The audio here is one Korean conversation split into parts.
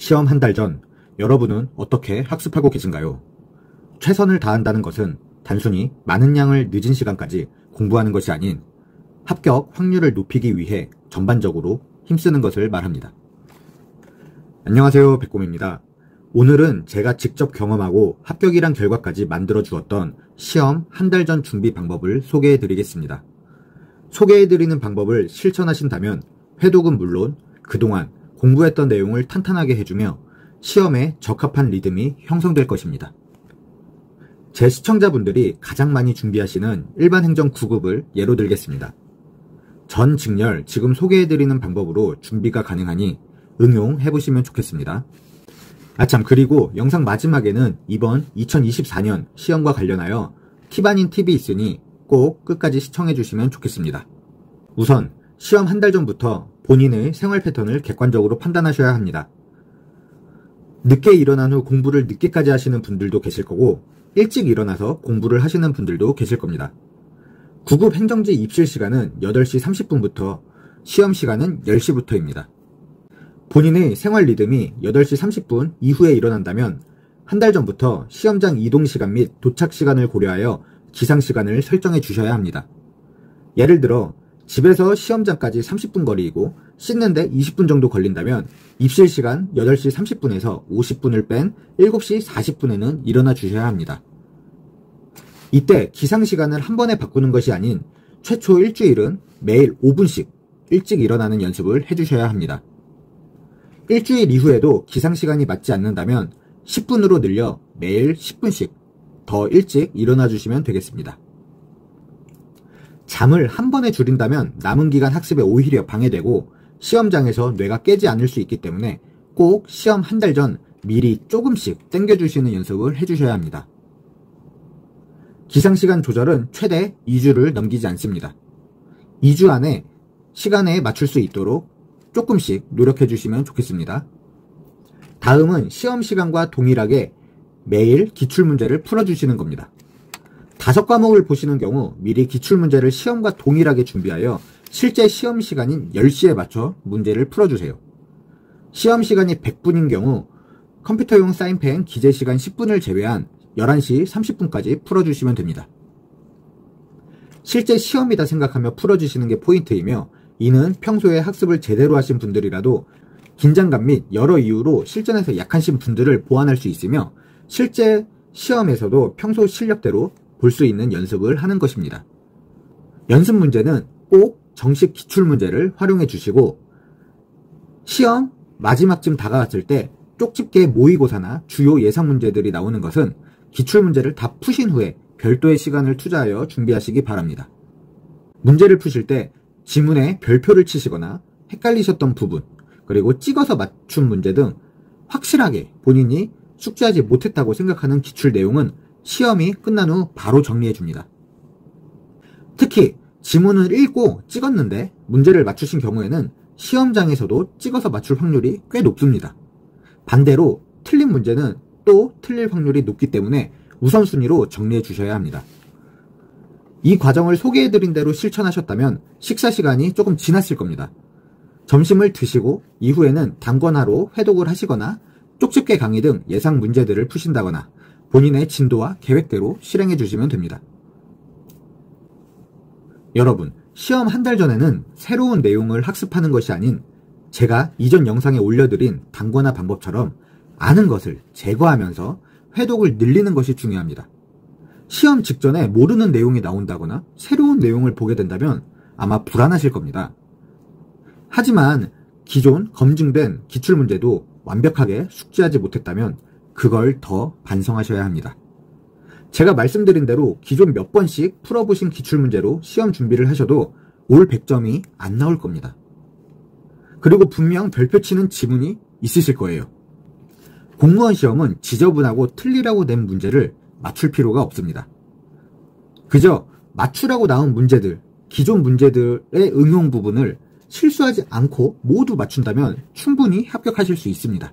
시험 한 달 전, 여러분은 어떻게 학습하고 계신가요? 최선을 다한다는 것은 단순히 많은 양을 늦은 시간까지 공부하는 것이 아닌 합격 확률을 높이기 위해 전반적으로 힘쓰는 것을 말합니다. 안녕하세요, 백곰입니다. 오늘은 제가 직접 경험하고 합격이란 결과까지 만들어 주었던 시험 한 달 전 준비 방법을 소개해 드리겠습니다. 소개해 드리는 방법을 실천하신다면 회독은 물론 그동안 공부했던 내용을 탄탄하게 해주며 시험에 적합한 리듬이 형성될 것입니다. 제 시청자분들이 가장 많이 준비하시는 일반행정 9급을 예로 들겠습니다. 전 직렬 지금 소개해드리는 방법으로 준비가 가능하니 응용해보시면 좋겠습니다. 그리고 영상 마지막에는 이번 2024년 시험과 관련하여 팁 아닌 팁이 있으니 꼭 끝까지 시청해주시면 좋겠습니다. 우선 시험 한 달 전부터 본인의 생활 패턴을 객관적으로 판단하셔야 합니다. 늦게 일어난 후 공부를 늦게까지 하시는 분들도 계실 거고 일찍 일어나서 공부를 하시는 분들도 계실 겁니다. 9급 행정지 입실 시간은 8시 30분부터 시험 시간은 10시부터입니다. 본인의 생활 리듬이 8시 30분 이후에 일어난다면 한 달 전부터 시험장 이동 시간 및 도착 시간을 고려하여 기상 시간을 설정해 주셔야 합니다. 예를 들어 집에서 시험장까지 30분 거리이고 씻는데 20분 정도 걸린다면 입실 시간 8시 30분에서 50분을 뺀 7시 40분에는 일어나 주셔야 합니다. 이때 기상 시간을 한 번에 바꾸는 것이 아닌 최초 일주일은 매일 5분씩 일찍 일어나는 연습을 해주셔야 합니다. 일주일 이후에도 기상 시간이 맞지 않는다면 10분으로 늘려 매일 10분씩 더 일찍 일어나 주시면 되겠습니다. 잠을 한 번에 줄인다면 남은 기간 학습에 오히려 방해되고 시험장에서 뇌가 깨지 않을 수 있기 때문에 꼭 시험 한 달 전 미리 조금씩 땡겨주시는 연습을 해주셔야 합니다. 기상시간 조절은 최대 2주를 넘기지 않습니다. 2주 안에 시간에 맞출 수 있도록 조금씩 노력해 주시면 좋겠습니다. 다음은 시험 시간과 동일하게 매일 기출문제를 풀어주시는 겁니다. 5과목을 보시는 경우 미리 기출문제를 시험과 동일하게 준비하여 실제 시험 시간인 10시에 맞춰 문제를 풀어주세요. 시험 시간이 100분인 경우 컴퓨터용 사인펜 기재 시간 10분을 제외한 11시 30분까지 풀어주시면 됩니다. 실제 시험이다 생각하며 풀어주시는 게 포인트이며 이는 평소에 학습을 제대로 하신 분들이라도 긴장감 및 여러 이유로 실전에서 약하신 분들을 보완할 수 있으며 실제 시험에서도 평소 실력대로 볼 수 있는 연습을 하는 것입니다. 연습 문제는 꼭 정식 기출문제를 활용해 주시고 시험 마지막쯤 다가왔을 때 쪽집게 모의고사나 주요 예상 문제들이 나오는 것은 기출문제를 다 푸신 후에 별도의 시간을 투자하여 준비하시기 바랍니다. 문제를 푸실 때 지문에 별표를 치시거나 헷갈리셨던 부분 그리고 찍어서 맞춘 문제 등 확실하게 본인이 숙지하지 못했다고 생각하는 기출 내용은 시험이 끝난 후 바로 정리해 줍니다. 특히 지문을 읽고 찍었는데 문제를 맞추신 경우에는 시험장에서도 찍어서 맞출 확률이 꽤 높습니다. 반대로 틀린 문제는 또 틀릴 확률이 높기 때문에 우선순위로 정리해 주셔야 합니다. 이 과정을 소개해드린 대로 실천하셨다면 식사 시간이 조금 지났을 겁니다. 점심을 드시고 이후에는 단권화로 회독을 하시거나 쪽집게 강의 등 예상 문제들을 푸신다거나 본인의 진도와 계획대로 실행해 주시면 됩니다. 여러분, 시험 한 달 전에는 새로운 내용을 학습하는 것이 아닌 제가 이전 영상에 올려드린 단권화 방법처럼 아는 것을 제거하면서 회독을 늘리는 것이 중요합니다. 시험 직전에 모르는 내용이 나온다거나 새로운 내용을 보게 된다면 아마 불안하실 겁니다. 하지만 기존 검증된 기출문제도 완벽하게 숙지하지 못했다면 그걸 더 반성하셔야 합니다. 제가 말씀드린 대로 기존 몇 번씩 풀어보신 기출문제로 시험 준비를 하셔도 올 100점이 안 나올 겁니다. 그리고 분명 별표 치는 지문이 있으실 거예요. 공무원 시험은 지저분하고 틀리라고 낸 문제를 맞출 필요가 없습니다. 그저 맞추라고 나온 문제들, 기존 문제들의 응용 부분을 실수하지 않고 모두 맞춘다면 충분히 합격하실 수 있습니다.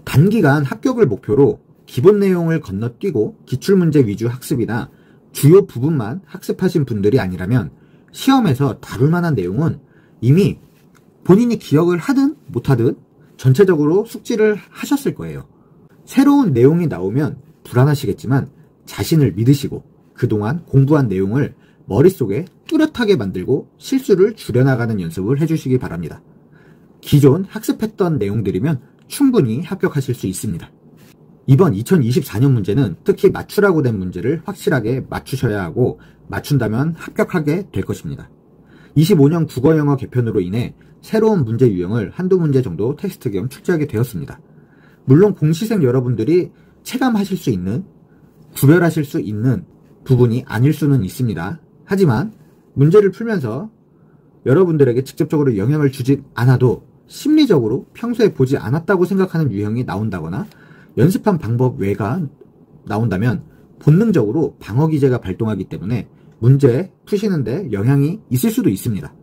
단기간 합격을 목표로 기본 내용을 건너뛰고 기출문제 위주 학습이나 주요 부분만 학습하신 분들이 아니라면 시험에서 다룰 만한 내용은 이미 본인이 기억을 하든 못하든 전체적으로 숙지를 하셨을 거예요. 새로운 내용이 나오면 불안하시겠지만 자신을 믿으시고 그동안 공부한 내용을 머릿속에 뚜렷하게 만들고 실수를 줄여나가는 연습을 해주시기 바랍니다. 기존 학습했던 내용들이면 충분히 합격하실 수 있습니다. 이번 2024년 문제는 특히 맞추라고 된 문제를 확실하게 맞추셔야 하고 맞춘다면 합격하게 될 것입니다. 25년 국어영어 개편으로 인해 새로운 문제 유형을 한두 문제 정도 테스트 겸 출제하게 되었습니다. 물론 공시생 여러분들이 체감하실 수 있는, 구별하실 수 있는 부분이 아닐 수는 있습니다. 하지만 문제를 풀면서 여러분들에게 직접적으로 영향을 주지 않아도 심리적으로 평소에 보지 않았다고 생각하는 유형이 나온다거나 연습한 방법 외가 나온다면 본능적으로 방어 기제가 발동하기 때문에 문제 푸시는데 영향이 있을 수도 있습니다.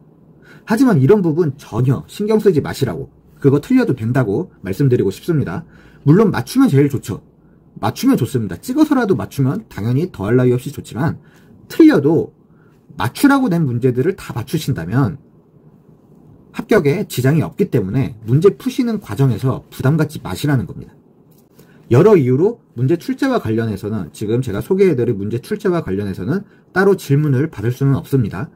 하지만 이런 부분 전혀 신경 쓰지 마시라고, 그거 틀려도 된다고 말씀드리고 싶습니다. 물론 맞추면 제일 좋죠. 맞추면 좋습니다. 찍어서라도 맞추면 당연히 더할 나위 없이 좋지만 틀려도 맞추라고 낸 문제들을 다 맞추신다면 합격에 지장이 없기 때문에 문제 푸시는 과정에서 부담 갖지 마시라는 겁니다. 여러 이유로 문제 출제와 관련해서는, 지금 제가 소개해드릴 문제 출제와 관련해서는 따로 질문을 받을 수는 없습니다.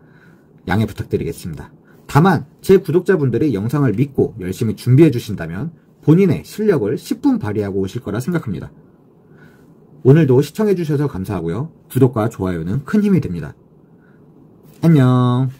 양해 부탁드리겠습니다. 다만 제 구독자분들이 영상을 믿고 열심히 준비해 주신다면 본인의 실력을 10분 발휘하고 오실 거라 생각합니다. 오늘도 시청해 주셔서 감사하고요. 구독과 좋아요는 큰 힘이 됩니다. 안녕.